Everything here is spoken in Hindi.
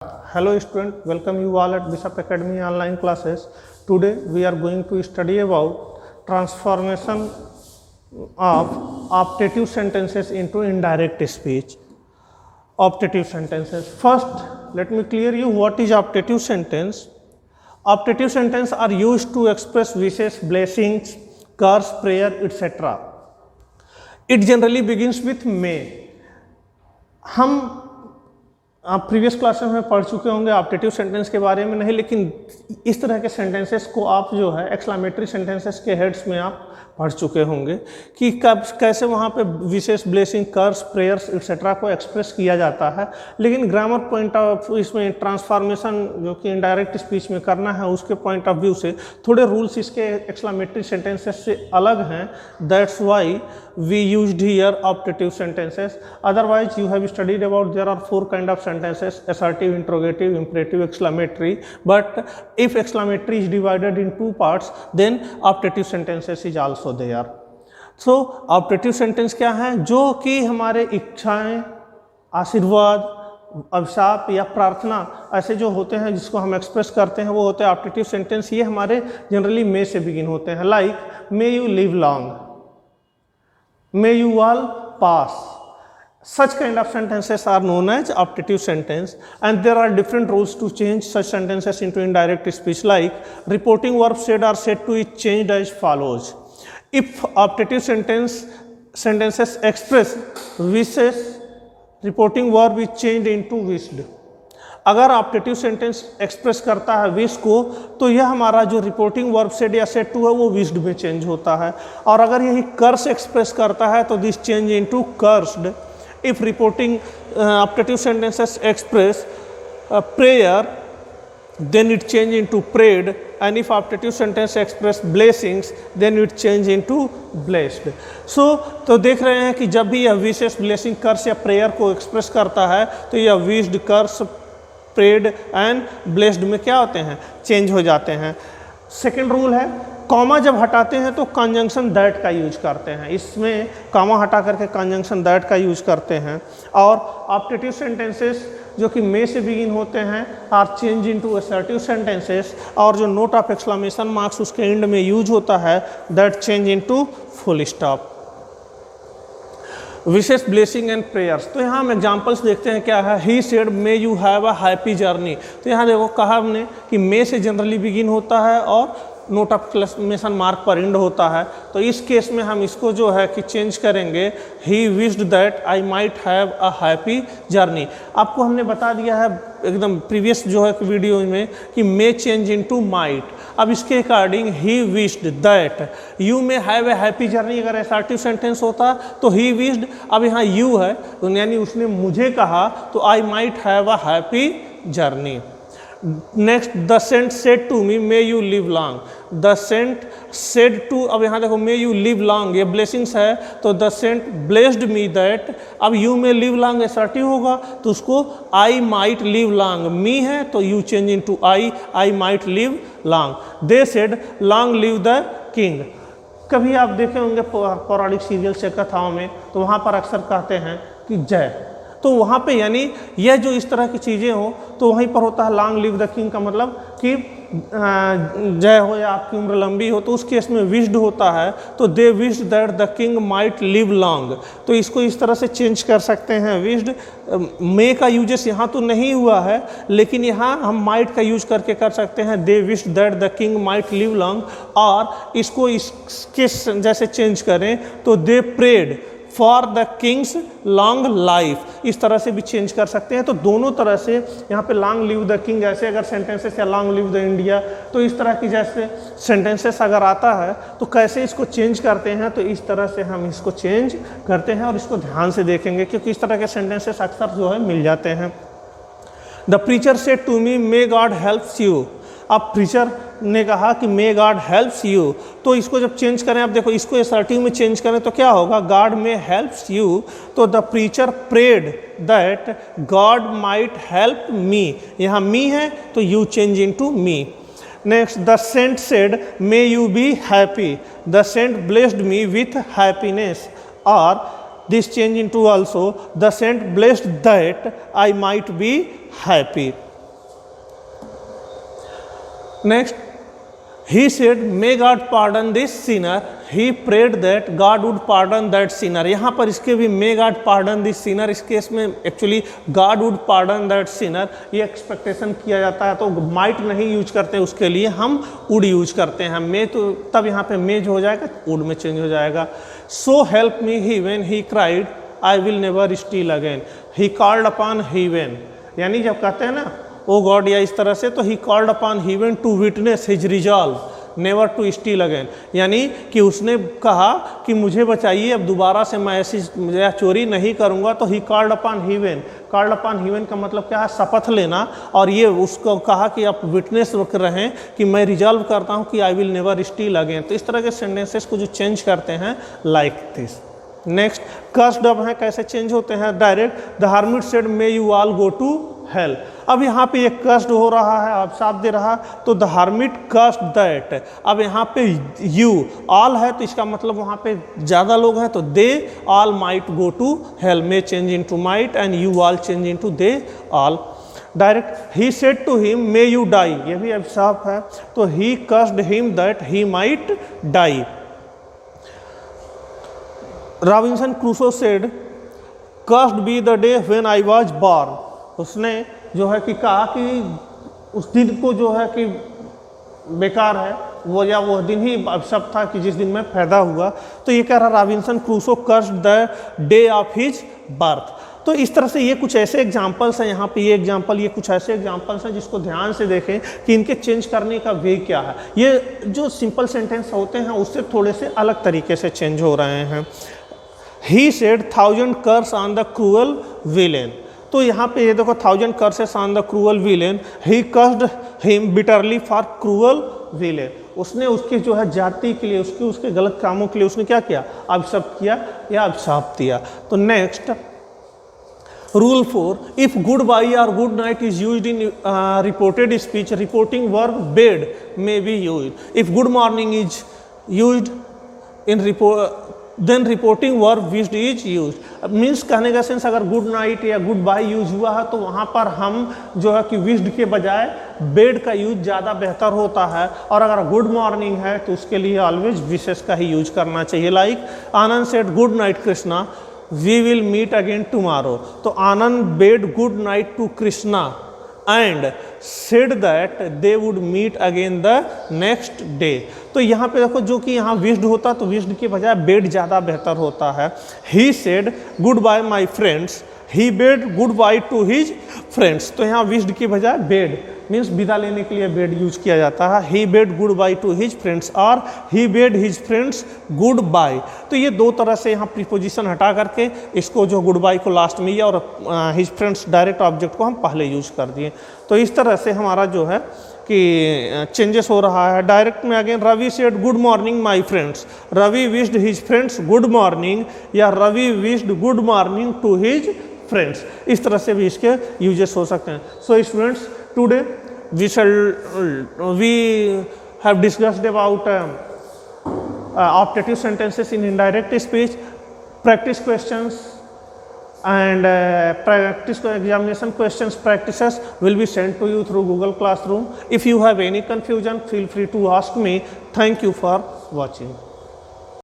Hello student, welcome you all at Bishop Academy online classes. Today we are going to study about transformation of optative sentences into indirect speech. Optative sentences. First, let me clear you what is optative sentence. Optative sentences are used to express wishes, blessings, curse, prayer, etc. It generally begins with may. हम आप प्रीवियस क्लासेस में पढ़ चुके होंगे ऑप्टेटिव सेंटेंस के बारे में नहीं, लेकिन इस तरह के सेंटेंसेस को आप जो है एक्सक्लेमेटरी सेंटेंसेस के हेड्स में आप पढ़ चुके होंगे कि कब कैसे वहाँ पे विशेष ब्लेसिंग, कर्स, प्रेयर्स एक्सेट्रा को एक्सप्रेस किया जाता है। लेकिन ग्रामर पॉइंट ऑफ इसमें ट्रांसफॉर्मेशन जो कि इनडायरेक्ट स्पीच में करना है उसके पॉइंट ऑफ व्यू से थोड़े रूल्स इसके एक्सक्लेमेटरी सेंटेंसेस से अलग हैं। That's why we used here optative sentences. Otherwise you have studied about there are 4 kind of sentences: assertive, interrogative, imperative, exclamatory. But if exclamatory is divided in 2 parts, then optative sentences is also there. So optative sentence क्या है? जो कि हमारे इच्छाएं, आशीर्वाद, अभिशाप या प्रार्थना ऐसे जो होते हैं जिसको हम एक्सप्रेस करते हैं वो होते हैं ऑप्टेटिव सेंटेंस। ये हमारे जनरली मे से बिगिन होते हैं। Like may you live long, may you all pass. Such kind of sentences are known as optative sentence, and there are different rules to change such sentences into indirect speech. Like reporting verb said or said to is changed as follows. If optative sentences express wishes, reporting verb is changed into wished. अगर ऑप्टेटिव सेंटेंस एक्सप्रेस करता है विश को तो यह हमारा जो रिपोर्टिंग वर्ब सेड या सेड टू है वो विश्ड में चेंज होता है। और अगर यही कर्स एक्सप्रेस करता है तो this change into cursed. If reporting optative sentences express prayer, then it change into prayed, and if optative sentence express blessings, then it change into blessed. So तो देख रहे हैं कि जब भी यह विशेष ब्लेसिंग, कर्स या प्रेयर को एक्सप्रेस करता है तो यह wished, curse, prayed and blessed में क्या होते हैं, चेंज हो जाते हैं. सेकेंड रूल है कॉमा जब हटाते हैं तो कंजंक्शन दैट का यूज करते हैं. इसमें कॉमा हटा करके कंजंक्शन दैट का यूज करते हैं. और ऑप्टेटिव सेंटेंसेस जो कि मे से बिगिन होते हैं are change into assertive sentences, और जो नोट ऑफ एक्सक्लेमेशन मार्क्स उसके एंड में यूज होता है that change into full stop. Wishes blessing and prayers. तो यहाँ हम एग्जांपल्स देखते हैं क्या है. He said may you have a happy journey. तो यहाँ देखो कहा हमने कि मे से जनरली बिगिन होता है और नोट ऑफ एक्सक्लेमेशन मार्क पर एंड होता है. तो इस केस में हम इसको जो है कि चेंज करेंगे he wished that I might have a happy journey. आपको हमने बता दिया है एकदम प्रीवियस जो है वीडियो में कि मे चेंज इनटू माइट. अब इसके according he wished that you may have a happy journey. अगर असर्टिव सेंटेंस होता तो ही विश्ड. अब यहाँ यू है यानी उसने मुझे कहा तो I might have a happy journey. Next the saint said to me may you live long. The saint said to, अब यहाँ देखो मे यू लिव लॉन्ग ये ब्लेसिंग्स है तो the saint blessed me that. अब you may live long assertive होगा तो उसको I might live long. Me है तो you change into I might live long. They said long live the king. कभी आप देखे होंगे पौराणिक सीरियल्स या कथाओं में तो वहाँ पर अक्सर कहते हैं कि जय. तो वहाँ पे यानी यह जो इस तरह की चीज़ें हो तो वहीं पर होता है लॉन्ग लिव द किंग का मतलब कि जय हो या आपकी उम्र लंबी हो. तो उस केस में विश्ड होता है तो they wished that the king might live long. तो इसको इस तरह से चेंज कर सकते हैं. विश्ड मे का यूजेस यहाँ तो नहीं हुआ है लेकिन यहाँ हम माइट का यूज करके कर सकते हैं they wished that the king might live long. और इसको इसके जैसे चेंज करें तो they prayed for the king's long life. इस तरह से भी चेंज कर सकते हैं. तो दोनों तरह से यहाँ पे लॉन्ग लिव द किंग जैसे अगर सेंटेंसेस या लॉन्ग लिव द इंडिया तो इस तरह की जैसे सेंटेंसेस अगर आता है तो कैसे इसको चेंज करते हैं तो इस तरह से हम इसको चेंज करते हैं और इसको ध्यान से देखेंगे क्योंकि इस तरह के सेंटेंसेस अक्सर जो है मिल जाते हैं. The preacher said to me may God helps you. अब प्रीचर ने कहा कि मे गॉड हेल्प्स यू. तो इसको जब चेंज करें आप देखो इसको असर्टिव में चेंज करें तो क्या होगा गॉड मे हेल्प्स यू. तो the preacher prayed that God might help me. यहाँ मी है तो you change into me. Next the saint said may you be happy. The saint blessed me with happiness. और this change into also the saint blessed that I might be happy. Next, he said, may God pardon this sinner. He prayed that God would pardon that sinner. यहाँ पर इसके भी may God pardon this sinner, इस केस में actually God would pardon that sinner ये एक्सपेक्टेशन किया जाता है, तो might नहीं यूज करते हैं, उसके लिए हम would यूज करते हैं. may तो तब यहाँ पे may जो हो जाएगा would में चेंज हो जाएगा. So help me he when he cried, I will never steal again. He called upon heaven, यानी जब कहते हैं ना ओ गॉड या इस तरह से, तो he called upon heaven to witness his resolve never to steal again, यानी कि उसने कहा कि मुझे बचाइए, अब दोबारा से मैं ऐसी चोरी नहीं करूंगा. तो he called upon heaven, called upon heaven का मतलब क्या है, शपथ लेना. और ये उसको कहा कि आप विटनेस रहें कि मैं रिजॉल्व करता हूं कि I will never steel again. तो इस तरह के सेंटेंसेस को जो चेंज करते हैं लाइक दिस. नेक्स्ट, कर्स्ड अब हैं, कैसे चेंज होते हैं direct. The hermit said may you all go to hell. अब यहाँ पे ये कर्स्ड हो रहा है, अब साफ दे रहा, तो द हर्मिट कर्स्ड दैट. अब यहाँ पे यू ऑल है तो इसका मतलब वहाँ पे ज़्यादा लोग हैं, तो they all might go to hell. May change into might and you all change into they all. Direct he said to him may you die, ये भी अब साफ है, तो he cursed him that he might die. Robinson Crusoe said cursed be the day when I was born. उसने जो है कि कहा कि उस दिन को जो है कि बेकार है वो, या वो दिन ही अभिशप्त था कि जिस दिन मैं पैदा हुआ. तो ये कह रहा Robinson Crusoe cursed the day of his birth. तो इस तरह से ये कुछ ऐसे एग्जाम्पल्स हैं यहाँ पे, ये एग्जाम्पल, ये कुछ ऐसे एग्जाम्पल्स हैं जिसको ध्यान से देखें कि इनके चेंज करने का वे क्या है. ये जो सिंपल सेंटेंस होते हैं उससे थोड़े से अलग तरीके से चेंज हो रहे हैं. He said 1000 curse on the cruel villain. तो यहाँ पे ये देखो 1000 curses on the cruel villain. He cursed him bitterly for cruel villain. उसने उसके जो है जाति के लिए, उसके गलत कामों के लिए उसने क्या किया, अभिशप्त किया या अभिशाप दिया. तो next, rule 4, if goodbye और good night is used in reported speech, reporting verb bade may be used. If good morning is used in report, then reporting verb wished is use. Means कहने का सेंस, अगर गुड नाइट या गुड बाय यूज हुआ है तो वहाँ पर हम जो है कि विश्ड के बजाय बेड का यूज ज़्यादा बेहतर होता है. और अगर गुड मॉर्निंग है तो उसके लिए ऑलवेज विशेष का ही यूज करना चाहिए. Like Anand said good night Krishna, we will meet again tomorrow. तो Anand bade good night to Krishna and said that they would meet again the next day. तो यहाँ पे देखो जो कि यहाँ विश्ड होता तो विश्ड के बजाय बेड ज़्यादा बेहतर होता है. He said goodbye my friends, he bade goodbye to his friends. तो यहाँ विश्ड के बजाय बेड मीन्स विदा लेने के लिए बेड यूज किया जाता है. ही bed good by two his friends और ही bed his friends good bye. तो ये दो तरह से यहाँ प्रीपोजिशन हटा करके इसको जो गुड बाय को लास्ट में, और हिज फ्रेंड्स डायरेक्ट ऑब्जेक्ट को हम पहले यूज कर दिए. तो इस तरह से हमारा जो है कि चेंजेस हो रहा है. डायरेक्ट में again Ravi said good morning my friends, Ravi wished his friends good morning, या Ravi wished good morning to his friends. इस तरह से भी इसके यूजेस हो सकते हैं. So students, today we have discussed about optative sentences in indirect speech, practice questions and practice examination questions practices will be sent to you through Google Classroom. If you have any confusion, feel free to ask me. Thank you for watching.